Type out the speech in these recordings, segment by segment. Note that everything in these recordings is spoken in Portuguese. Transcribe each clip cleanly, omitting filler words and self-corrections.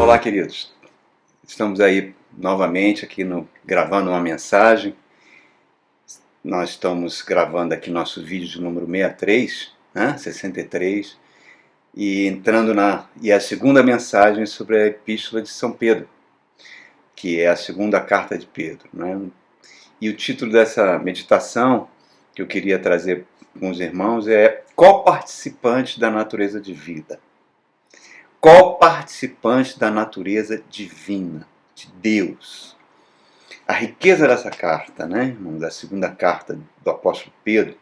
Olá, queridos. Estamos aí novamente aqui gravando uma mensagem. Nós estamos gravando aqui nosso vídeo de número 63, 63, e entrando e a segunda mensagem sobre a Epístola de São Pedro, que é a segunda carta de Pedro, né? E o título dessa meditação que eu queria trazer com os irmãos é Co-participante da natureza divina. Co-participante da natureza divina, de Deus. A riqueza dessa carta, né, irmãos, da segunda carta do apóstolo Pedro,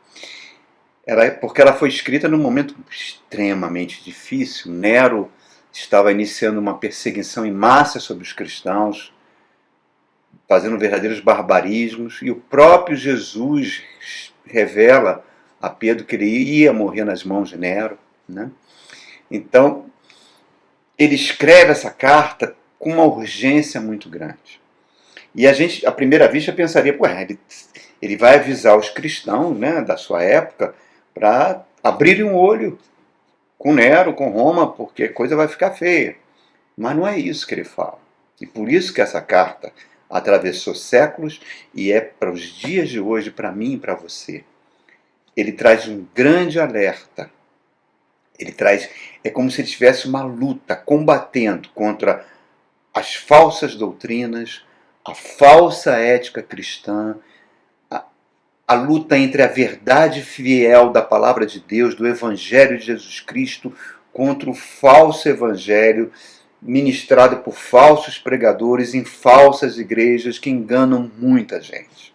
porque ela foi escrita num momento extremamente difícil. Nero estava iniciando uma perseguição em massa sobre os cristãos, fazendo verdadeiros barbarismos, e o próprio Jesus revela a Pedro que ele ia morrer nas mãos de Nero, né? Então, ele escreve essa carta com uma urgência muito grande. E a gente, à primeira vista, pensaria, ele vai avisar os cristãos, né, da sua época para abrirem um olho com Nero, com Roma, porque a coisa vai ficar feia. Mas não é isso que ele fala. E por isso que essa carta atravessou séculos e é para os dias de hoje, para mim e para você. Ele traz um grande alerta. É como se ele tivesse uma luta combatendo contra as falsas doutrinas, a falsa ética cristã, a luta entre a verdade fiel da palavra de Deus, do Evangelho de Jesus Cristo, contra o falso evangelho ministrado por falsos pregadores em falsas igrejas que enganam muita gente.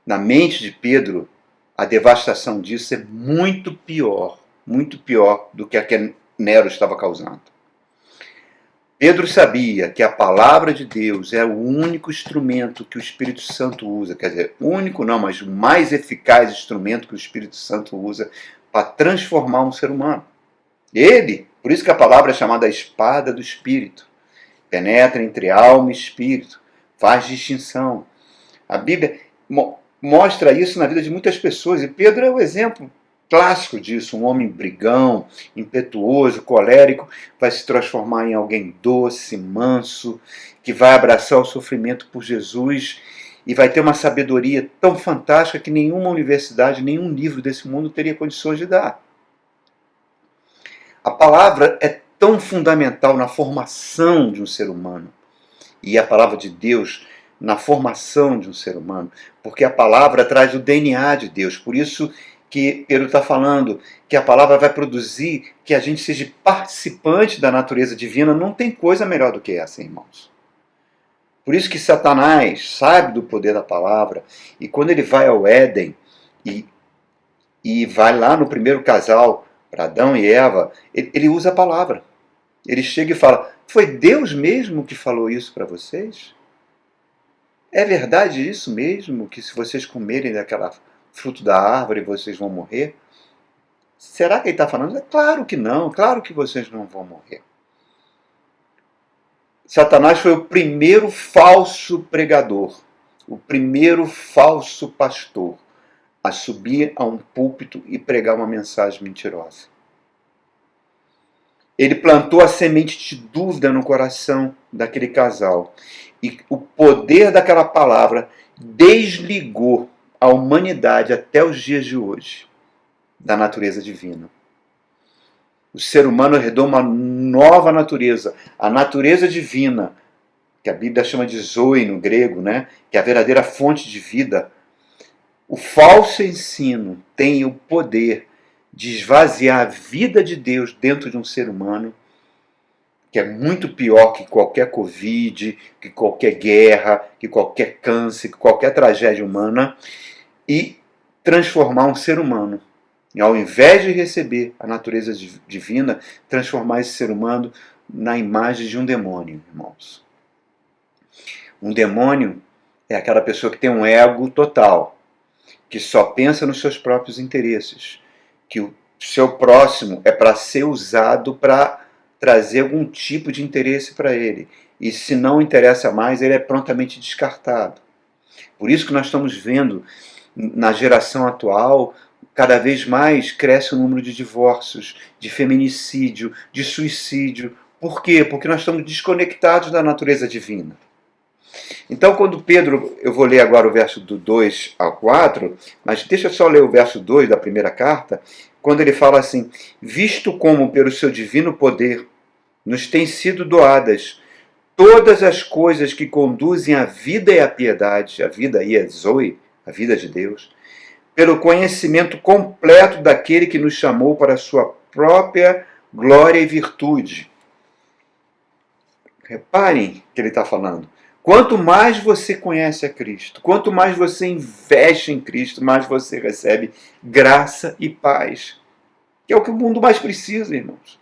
Na mente de Pedro, a devastação disso é muito pior do que a que Nero estava causando. Pedro sabia que a palavra de Deus é o único instrumento que o Espírito Santo usa, quer dizer, único não, mas o mais eficaz instrumento que o Espírito Santo usa para transformar um ser humano. Por isso que a palavra é chamada a espada do Espírito, penetra entre alma e espírito, faz distinção. A Bíblia mostra isso na vida de muitas pessoas, e Pedro é o exemplo clássico disso. Um homem brigão, impetuoso, colérico, vai se transformar em alguém doce, manso, que vai abraçar o sofrimento por Jesus e vai ter uma sabedoria tão fantástica que nenhuma universidade, nenhum livro desse mundo teria condições de dar. A palavra é tão fundamental na formação de um ser humano, e a palavra de Deus na formação de um ser humano, porque a palavra traz o DNA de Deus. Por isso que Pedro está falando que a palavra vai produzir que a gente seja participante da natureza divina. Não tem coisa melhor do que essa, irmãos. Por isso que Satanás sabe do poder da palavra, e quando ele vai ao Éden e vai lá no primeiro casal, para Adão e Eva, ele usa a palavra. Ele chega e fala: foi Deus mesmo que falou isso para vocês? É verdade isso mesmo, que se vocês comerem daquela fruto da árvore vocês vão morrer? Será que ele está falando? É claro que não, claro que vocês não vão morrer. Satanás foi o primeiro falso pregador, o primeiro falso pastor a subir a um púlpito e pregar uma mensagem mentirosa. Ele plantou a semente de dúvida no coração daquele casal, e o poder daquela palavra desligou a humanidade até os dias de hoje da natureza divina. O ser humano herdou uma nova natureza, a natureza divina, que a Bíblia chama de Zoe no grego, né? Que é a verdadeira fonte de vida. O falso ensino tem o poder de esvaziar a vida de Deus dentro de um ser humano, que é muito pior que qualquer Covid, que qualquer guerra, que qualquer câncer, que qualquer tragédia humana, e transformar um ser humano, e ao invés de receber a natureza divina, transformar esse ser humano na imagem de um demônio, irmãos. Um demônio é aquela pessoa que tem um ego total, que só pensa nos seus próprios interesses, que o seu próximo é para ser usado para trazer algum tipo de interesse para ele, e se não interessa mais, ele é prontamente descartado. Por isso que nós estamos vendo na geração atual, cada vez mais cresce o número de divórcios, de feminicídio, de suicídio, Por quê? Porque nós estamos desconectados da natureza divina. Então, quando Pedro, eu vou ler agora o verso do 2 ao 4, mas deixa eu só ler o verso 2 da primeira carta, quando ele fala assim: visto como pelo seu divino poder nos têm sido doadas todas as coisas que conduzem à vida e à piedade, a vida aí é Zoe, a vida de Deus, pelo conhecimento completo daquele que nos chamou para a sua própria glória e virtude. Reparem que ele está falando. Quanto mais você conhece a Cristo, quanto mais você investe em Cristo, mais você recebe graça e paz. Que é o que o mundo mais precisa, irmãos.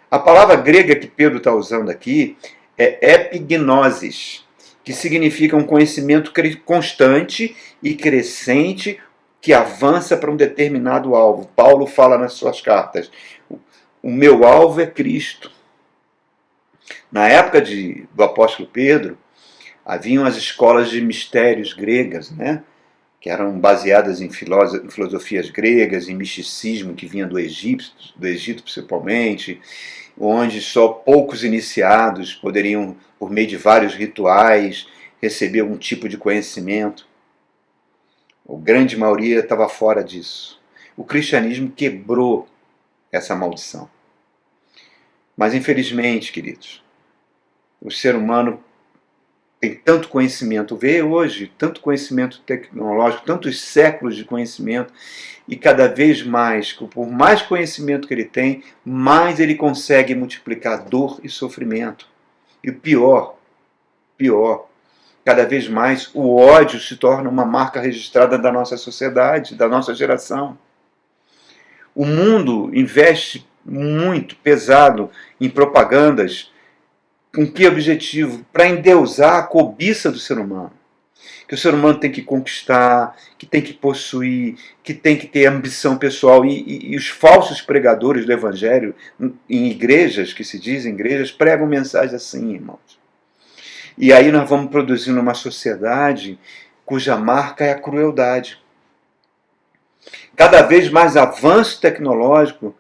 A palavra grega que Pedro está usando aqui é epignosis, que significa um conhecimento constante e crescente que avança para um determinado alvo. Paulo fala nas suas cartas: o meu alvo é Cristo. Na época do apóstolo Pedro, haviam as escolas de mistérios gregas, né? Que eram baseadas em filosofias gregas, em misticismo que vinha do Egito principalmente, onde só poucos iniciados poderiam, por meio de vários rituais, receber um tipo de conhecimento. A grande maioria estava fora disso. O cristianismo quebrou essa maldição. Mas, infelizmente, queridos, o ser humano tem tanto conhecimento, vê hoje, tanto conhecimento tecnológico, tantos séculos de conhecimento, e cada vez mais, por mais conhecimento que ele tem, mais ele consegue multiplicar dor e sofrimento. E o pior, cada vez mais o ódio se torna uma marca registrada da nossa sociedade, da nossa geração. O mundo investe muito pesado em propagandas. Com que objetivo? Para endeusar a cobiça do ser humano. Que o ser humano tem que conquistar, que tem que possuir, que tem que ter ambição pessoal. E os falsos pregadores do Evangelho, em igrejas, que se dizem igrejas, pregam mensagens assim, irmãos. E aí nós vamos produzindo uma sociedade cuja marca é a crueldade. Cada vez mais avanço tecnológico,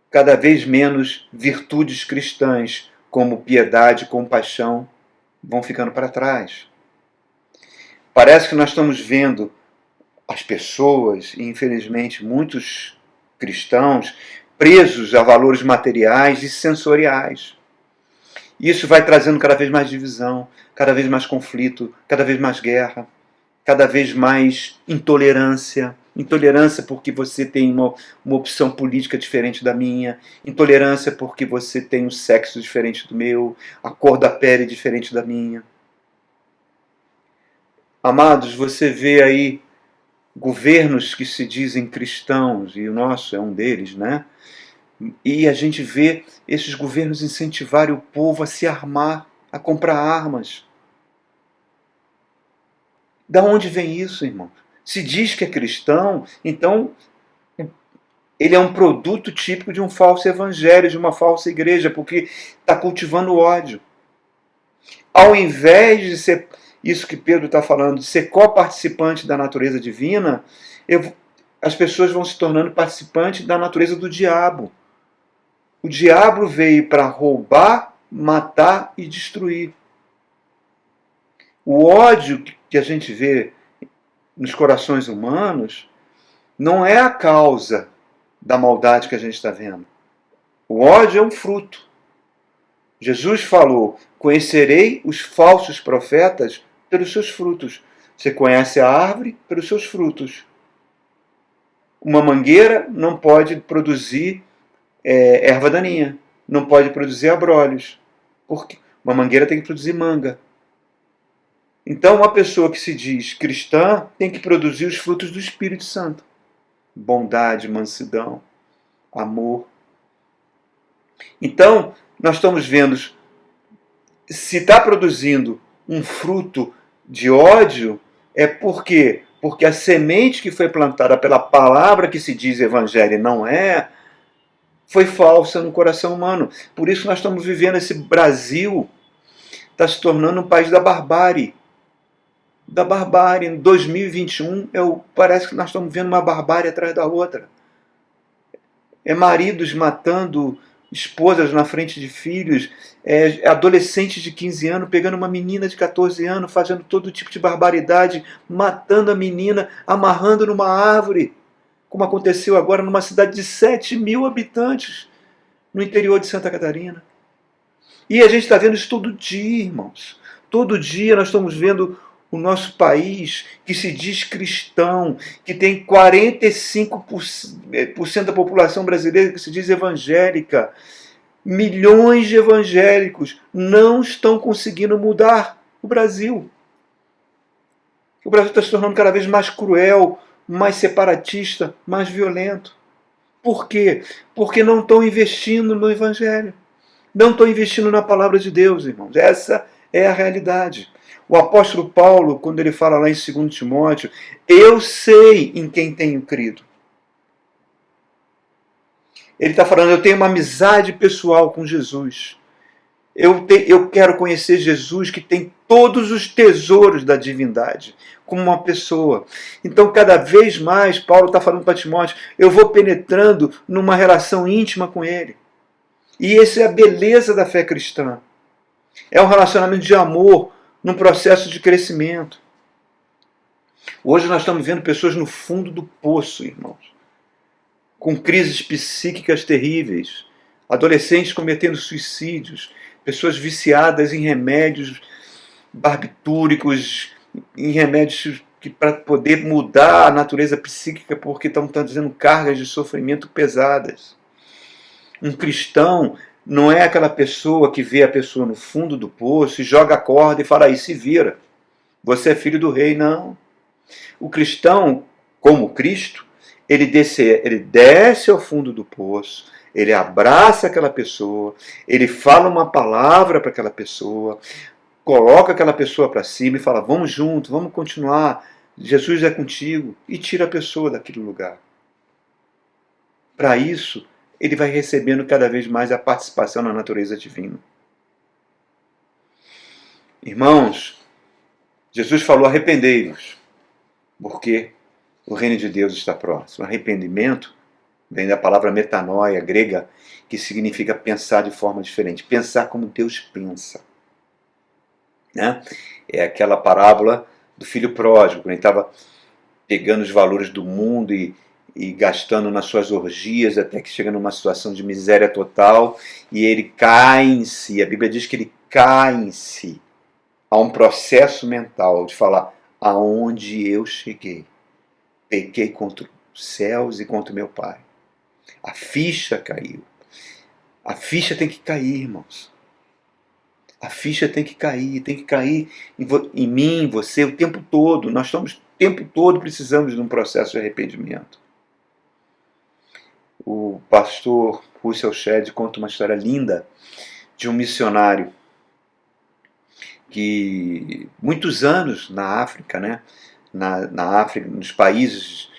cada vez menos virtudes cristãs, como piedade e compaixão, vão ficando para trás. Parece que nós estamos vendo as pessoas, e infelizmente muitos cristãos, presos a valores materiais e sensoriais. Isso vai trazendo cada vez mais divisão, cada vez mais conflito, cada vez mais guerra, cada vez mais intolerância. Intolerância porque você tem uma opção política diferente da minha. Intolerância porque você tem um sexo diferente do meu, a cor da pele diferente da minha. Amados, você vê aí governos que se dizem cristãos, e o nosso é um deles, né? E a gente vê esses governos incentivarem o povo a se armar, a comprar armas. Da onde vem isso, irmão? Se diz que é cristão, então ele é um produto típico de um falso evangelho, de uma falsa igreja, porque está cultivando ódio. Ao invés de ser isso que Pedro está falando, de ser coparticipante da natureza divina, as pessoas vão se tornando participantes da natureza do diabo. O diabo veio para roubar, matar e destruir. O ódio que a gente vê nos corações humanos não é a causa da maldade que a gente está vendo. O ódio é um fruto. Jesus falou: conhecerei os falsos profetas pelos seus frutos. Você conhece a árvore pelos seus frutos. Uma mangueira não pode produzir erva daninha, não pode produzir abrolhos. Porque uma mangueira tem que produzir manga. Então, uma pessoa que se diz cristã tem que produzir os frutos do Espírito Santo. Bondade, mansidão, amor. Então, nós estamos vendo, se está produzindo um fruto de ódio, é por quê? Porque a semente que foi plantada pela palavra que se diz evangelho não foi falsa no coração humano. Por isso nós estamos vivendo esse Brasil, está se tornando um país da barbárie. Da barbárie. Em 2021, parece que nós estamos vendo uma barbárie atrás da outra. É maridos matando esposas na frente de filhos, adolescentes de 15 anos pegando uma menina de 14 anos, fazendo todo tipo de barbaridade, matando a menina, amarrando numa árvore, como aconteceu agora numa cidade de 7 mil habitantes, no interior de Santa Catarina. E a gente está vendo isso todo dia, irmãos. Todo dia nós estamos vendo o nosso país, que se diz cristão, que tem 45% da população brasileira que se diz evangélica. Milhões de evangélicos não estão conseguindo mudar o Brasil. O Brasil está se tornando cada vez mais cruel, mais separatista, mais violento. Por quê? Porque não estão investindo no evangelho. Não estão investindo na palavra de Deus, irmãos. Essa é a realidade. O apóstolo Paulo, quando ele fala lá em 2 Timóteo, eu sei em quem tenho crido. Ele está falando, eu tenho uma amizade pessoal com Jesus. Eu quero conhecer Jesus, que tem todos os tesouros da divindade, como uma pessoa. Então, cada vez mais, Paulo está falando para Timóteo, eu vou penetrando numa relação íntima com ele. E essa é a beleza da fé cristã. É um relacionamento de amor, num processo de crescimento. Hoje nós estamos vendo pessoas no fundo do poço, irmãos, com crises psíquicas terríveis, adolescentes cometendo suicídios, pessoas viciadas em remédios barbitúricos, em remédios para poder mudar a natureza psíquica, porque estão trazendo cargas de sofrimento pesadas. Um cristão não é aquela pessoa que vê a pessoa no fundo do poço e joga a corda e fala, aí se vira, você é filho do rei. Não. O cristão, como Cristo, ele desce ao fundo do poço, ele abraça aquela pessoa, ele fala uma palavra para aquela pessoa, coloca aquela pessoa para cima e fala, vamos junto, vamos continuar, Jesus é contigo, e tira a pessoa daquele lugar. Para isso, ele vai recebendo cada vez mais a participação na natureza divina. Irmãos, Jesus falou, arrependei-vos, porque o reino de Deus está próximo. Arrependimento vem da palavra metanoia grega, que significa pensar de forma diferente, pensar como Deus pensa. Né? É aquela parábola do filho pródigo, quando ele estava pegando os valores do mundo e gastando nas suas orgias, até que chega numa situação de miséria total, e ele cai em si. A Bíblia diz que ele cai em si. Há um processo mental de falar, aonde eu cheguei? Pequei contra os céus e contra o meu Pai. A ficha caiu. A ficha tem que cair, irmãos. A ficha tem que cair em mim, em você, o tempo todo. Nós estamos o tempo todo precisamos de um processo de arrependimento. O pastor Russell Shedd conta uma história linda de um missionário que, muitos anos na África, né? Na África, nos países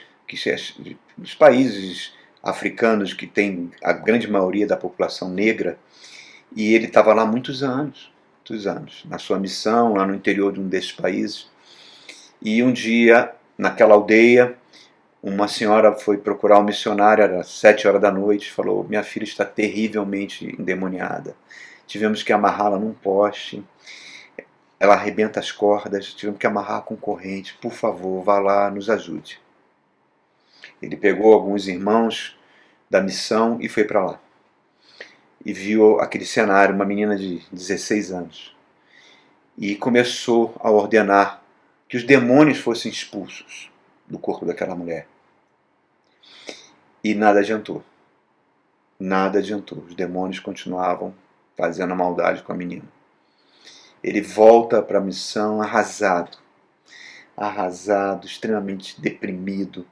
africanos que tem a grande maioria da população negra, e ele estava lá muitos anos, na sua missão, lá no interior de um desses países. E um dia, naquela aldeia, uma senhora foi procurar um missionário, era 7 horas da noite, falou, minha filha está terrivelmente endemoniada. Tivemos que amarrá-la num poste, ela arrebenta as cordas, tivemos que amarrar com corrente, por favor, vá lá, nos ajude. Ele pegou alguns irmãos da missão e foi para lá. E viu aquele cenário, uma menina de 16 anos. E começou a ordenar que os demônios fossem expulsos do corpo daquela mulher. E nada adiantou. Nada adiantou. Os demônios continuavam fazendo a maldade com a menina. Ele volta para a missão arrasado, extremamente deprimido,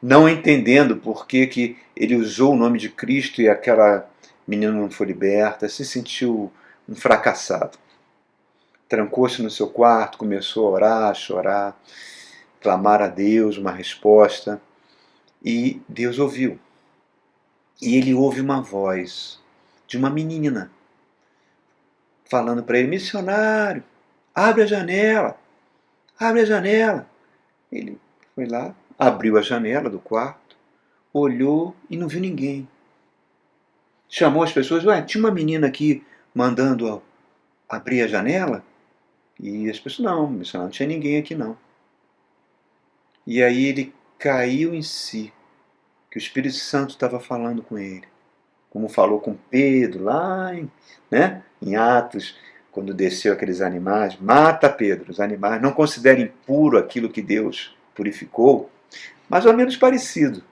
não entendendo por que ele usou o nome de Cristo e aquela menina não foi liberta, se sentiu um fracassado. Trancou-se no seu quarto, começou a orar, a chorar, clamar a Deus uma resposta, e Deus ouviu. E ele ouve uma voz de uma menina falando para ele, missionário, abre a janela, abre a janela. Ele foi lá, abriu a janela do quarto, olhou e não viu ninguém. chamou as pessoas, ué, tinha uma menina aqui mandando abrir a janela? E as pessoas, não, missionário, não tinha ninguém aqui não. E aí ele caiu em si, que o Espírito Santo estava falando com ele, como falou com Pedro lá em Atos, quando desceu aqueles animais, mata Pedro, os animais, não considere impuro aquilo que Deus purificou, mais ou menos parecido.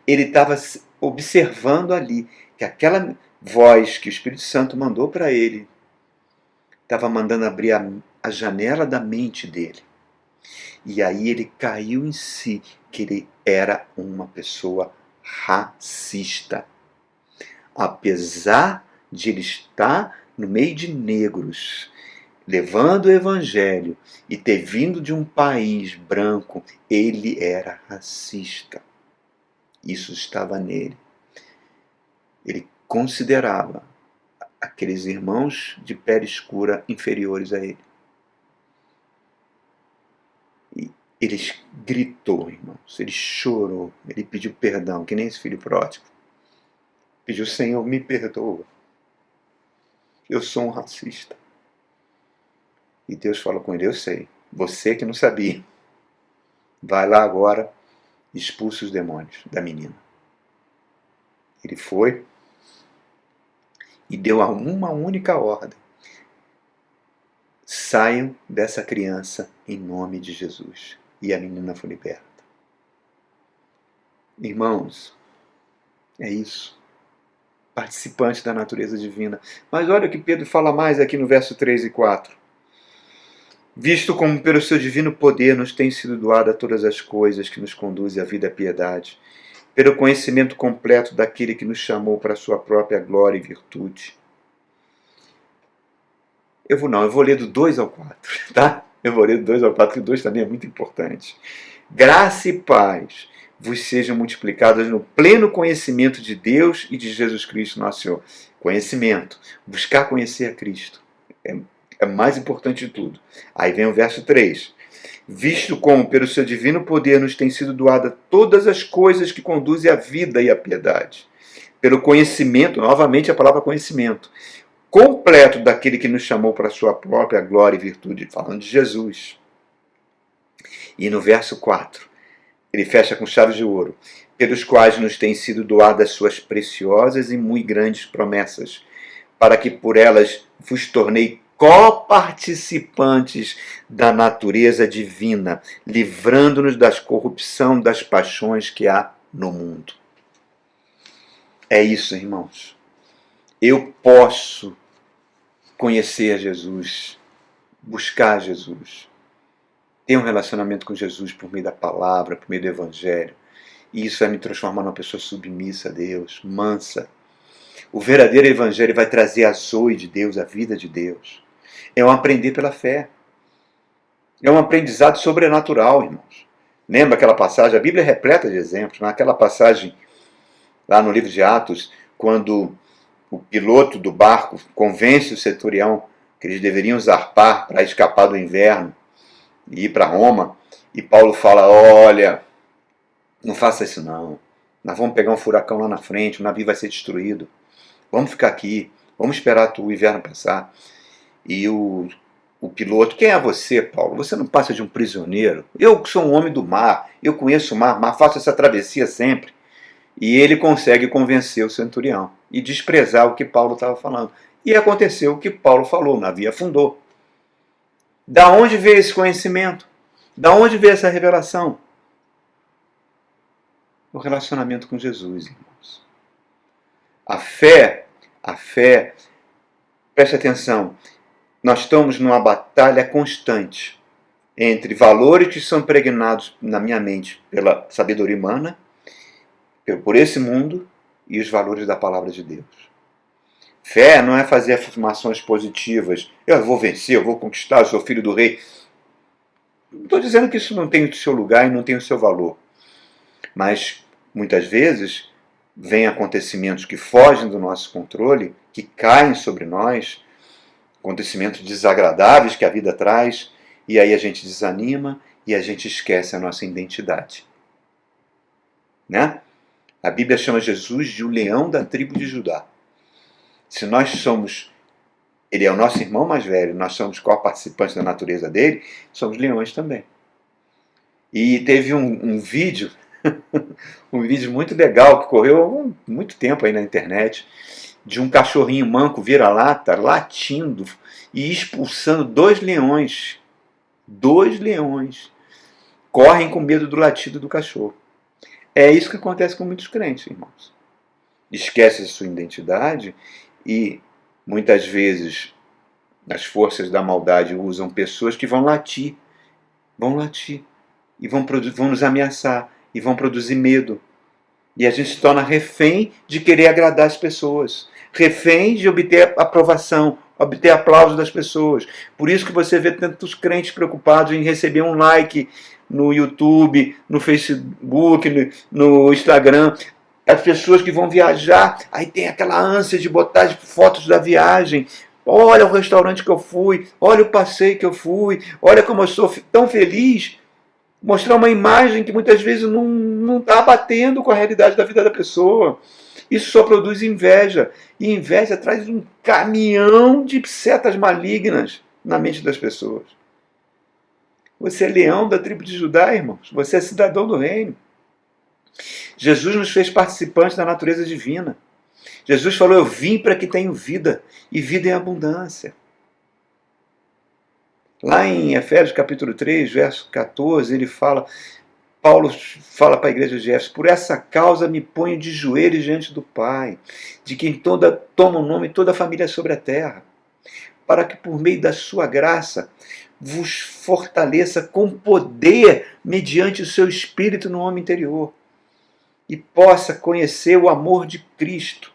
Ele estava observando ali que aquela voz que o Espírito Santo mandou para ele estava mandando abrir a janela da mente dele. E aí ele caiu em si, que ele era uma pessoa racista. Apesar de ele estar no meio de negros, levando o evangelho e ter vindo de um país branco, ele era racista. Isso estava nele. Ele considerava aqueles irmãos de pele escura inferiores a ele. E ele gritou, irmãos, ele chorou, ele pediu perdão, que nem esse filho pródigo. Pediu, Senhor, me perdoa. Eu sou um racista. E Deus falou com ele, eu sei, você que não sabia. Vai lá agora, expulsa os demônios da menina. Ele foi e deu uma única ordem. Saiam dessa criança em nome de Jesus. E a menina foi liberta. Irmãos, é isso. Participante da natureza divina. Mas olha o que Pedro fala mais aqui no verso 3 e 4. Visto como pelo seu divino poder nos tem sido doada todas as coisas que nos conduzem à vida e à piedade, pelo conhecimento completo daquele que nos chamou para a sua própria glória e virtude. Eu vou ler do 2 ao 4, tá? Eu vou ler do 2 ao 4, que o 2 também é muito importante. Graça e paz vos sejam multiplicadas no pleno conhecimento de Deus e de Jesus Cristo, nosso Senhor. Conhecimento. Buscar conhecer a Cristo. É mais importante de tudo. Aí vem o verso 3. Visto como pelo seu divino poder nos tem sido doada todas as coisas que conduzem à vida e à piedade. Pelo conhecimento, novamente a palavra conhecimento, completo daquele que nos chamou para a sua própria glória e virtude, falando de Jesus. E no verso 4, ele fecha com chaves de ouro, pelos quais nos têm sido doadas suas preciosas e muito grandes promessas, para que por elas vos tornei coparticipantes da natureza divina, livrando-nos da corrupção das paixões que há no mundo. É isso, irmãos. Eu posso conhecer Jesus, buscar Jesus, ter um relacionamento com Jesus por meio da palavra, por meio do Evangelho. E isso vai me transformar numa pessoa submissa a Deus, mansa. O verdadeiro Evangelho vai trazer a zoe de Deus, a vida de Deus. É um aprender pela fé. É um aprendizado sobrenatural, irmãos. Lembra aquela passagem? A Bíblia é repleta de exemplos. Naquela passagem, lá no livro de Atos, quando o piloto do barco convence o centurião que eles deveriam zarpar para escapar do inverno e ir para Roma, e Paulo fala, olha, não faça isso não, nós vamos pegar um furacão lá na frente, o navio vai ser destruído, vamos ficar aqui, vamos esperar o inverno passar. E o piloto, quem é você, Paulo? Você não passa de um prisioneiro, eu sou um homem do mar, eu conheço o mar, faço essa travessia sempre. E ele consegue convencer o centurião e desprezar o que Paulo estava falando. E aconteceu o que Paulo falou, o navio afundou. Da onde veio esse conhecimento? Da onde veio essa revelação? O relacionamento com Jesus, irmãos. A fé, preste atenção, nós estamos numa batalha constante entre valores que são impregnados na minha mente pela sabedoria humana, por esse mundo, e os valores da palavra de Deus. Fé não é fazer afirmações positivas. Eu vou vencer, eu vou conquistar, eu sou filho do rei. Não estou dizendo que isso não tem o seu lugar e não tem o seu valor. Mas, muitas vezes, vêm acontecimentos que fogem do nosso controle, que caem sobre nós, acontecimentos desagradáveis que a vida traz, e aí a gente desanima e a gente esquece a nossa identidade. Né? A Bíblia chama Jesus de o leão da tribo de Judá. Se nós somos, ele é o nosso irmão mais velho, nós somos co-participantes da natureza dele, somos leões também. E teve um vídeo, um vídeo muito legal que correu há muito tempo aí na internet, de um cachorrinho manco vira-lata latindo e expulsando 2 leões. 2 leões correm com medo do latido do cachorro. É isso que acontece com muitos crentes, irmãos. Esquece a sua identidade e muitas vezes as forças da maldade usam pessoas que vão latir e vão nos ameaçar e vão produzir medo. E a gente se torna refém de querer agradar as pessoas, refém de obter aprovação, obter aplauso das pessoas. Por isso que você vê tantos crentes preocupados em receber um like no YouTube, no Facebook, no Instagram. As pessoas que vão viajar, aí tem aquela ânsia de botar fotos da viagem. Olha o restaurante que eu fui, olha o passeio que eu fui, olha como eu sou tão feliz. Mostrar uma imagem que muitas vezes não está batendo com a realidade da vida da pessoa. Isso só produz inveja. E inveja traz um caminhão de setas malignas na mente das pessoas. Você é leão da tribo de Judá, irmãos. Você é cidadão do reino. Jesus nos fez participantes da natureza divina. Jesus falou: eu vim para que tenham vida, e vida em abundância. Lá em Efésios capítulo 3, verso 14, ele fala, Paulo fala para a igreja de Éfeso: por essa causa me ponho de joelhos diante do Pai, de quem toma o nome toda a família sobre a terra, para que por meio da sua graça vos fortaleça com poder mediante o seu Espírito no homem interior, e possa conhecer o amor de Cristo,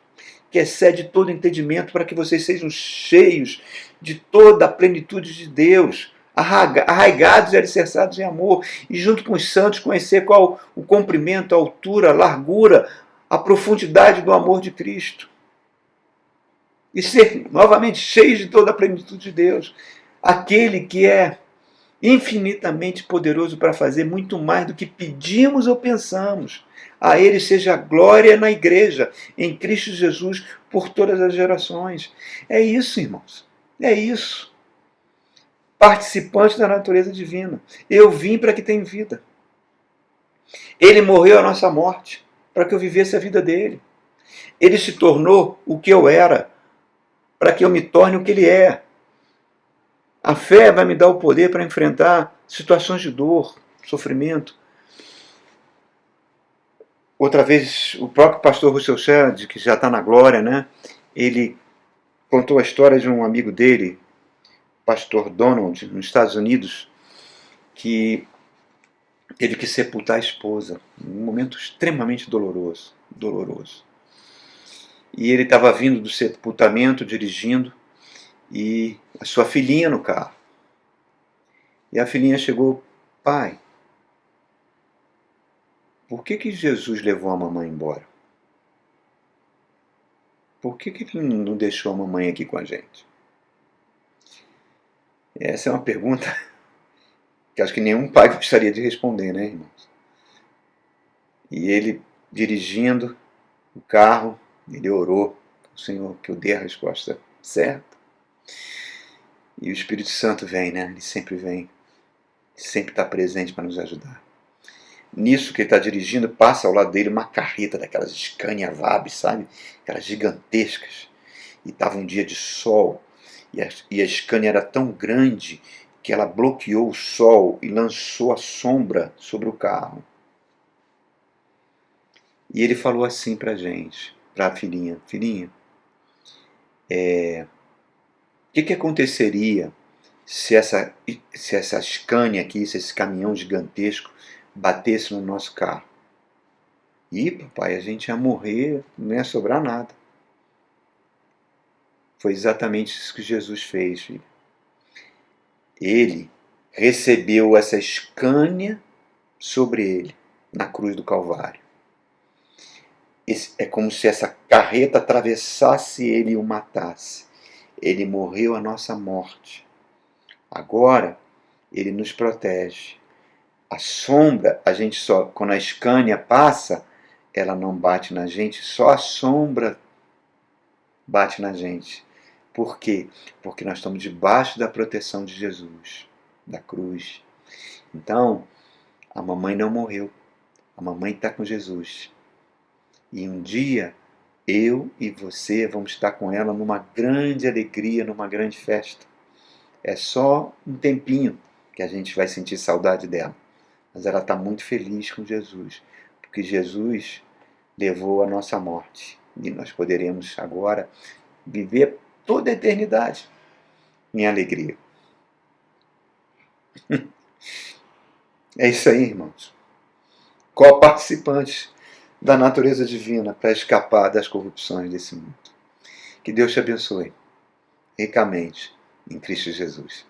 que excede todo entendimento, para que vocês sejam cheios de toda a plenitude de Deus, arraigados e alicerçados em amor, e junto com os santos conhecer qual o comprimento, a altura, a largura, a profundidade do amor de Cristo. E ser novamente cheios de toda a plenitude de Deus, aquele que é infinitamente poderoso para fazer muito mais do que pedimos ou pensamos. A Ele seja a glória na igreja, em Cristo Jesus, por todas as gerações. É isso, irmãos. É isso. Participante da natureza divina. Eu vim para que tenha vida. Ele morreu a nossa morte, para que eu vivesse a vida dele. Ele se tornou o que eu era, para que eu me torne o que ele é. A fé vai me dar o poder para enfrentar situações de dor, sofrimento. Outra vez, o próprio pastor Russell Shedd, que já está na glória, né? Ele contou a história de um amigo dele, pastor Donald, nos Estados Unidos, que teve que sepultar a esposa, um momento extremamente doloroso. E ele estava vindo do sepultamento, dirigindo, e a sua filhinha no carro. E a filhinha chegou: pai, por que Jesus levou a mamãe embora? Por que ele não deixou a mamãe aqui com a gente? Essa é uma pergunta que acho que nenhum pai gostaria de responder, né, irmãos? E ele, dirigindo o carro, ele orou ao Senhor que eu dê a resposta certa. E o Espírito Santo vem, né? Ele sempre vem, sempre está presente para nos ajudar. Nisso que ele está dirigindo, passa ao lado dele uma carreta daquelas Scania Vab, sabe? Aquelas gigantescas. E estava um dia de sol, e a Scania era tão grande que ela bloqueou o sol e lançou a sombra sobre o carro. E ele falou assim para a gente, para a filhinha: filhinha, o que aconteceria se essa Scania aqui, se esse caminhão gigantesco batesse no nosso carro? E, papai, a gente ia morrer, não ia sobrar nada. Foi exatamente isso que Jesus fez, filho. Ele recebeu essa Scania sobre ele, na cruz do Calvário. É como se essa carreta atravessasse ele e o matasse. Ele morreu a nossa morte. Agora, ele nos protege. A sombra, a gente só, quando a Scania passa, ela não bate na gente, só a sombra bate na gente. Por quê? Porque nós estamos debaixo da proteção de Jesus, da cruz. Então, a mamãe não morreu. A mamãe está com Jesus. E um dia, eu e você vamos estar com ela numa grande alegria, numa grande festa. É só um tempinho que a gente vai sentir saudade dela. Mas ela está muito feliz com Jesus, porque Jesus levou a nossa morte. E nós poderemos agora viver toda a eternidade em alegria. É isso aí, irmãos. Co-participantes da natureza divina para escapar das corrupções desse mundo. Que Deus te abençoe ricamente em Cristo Jesus.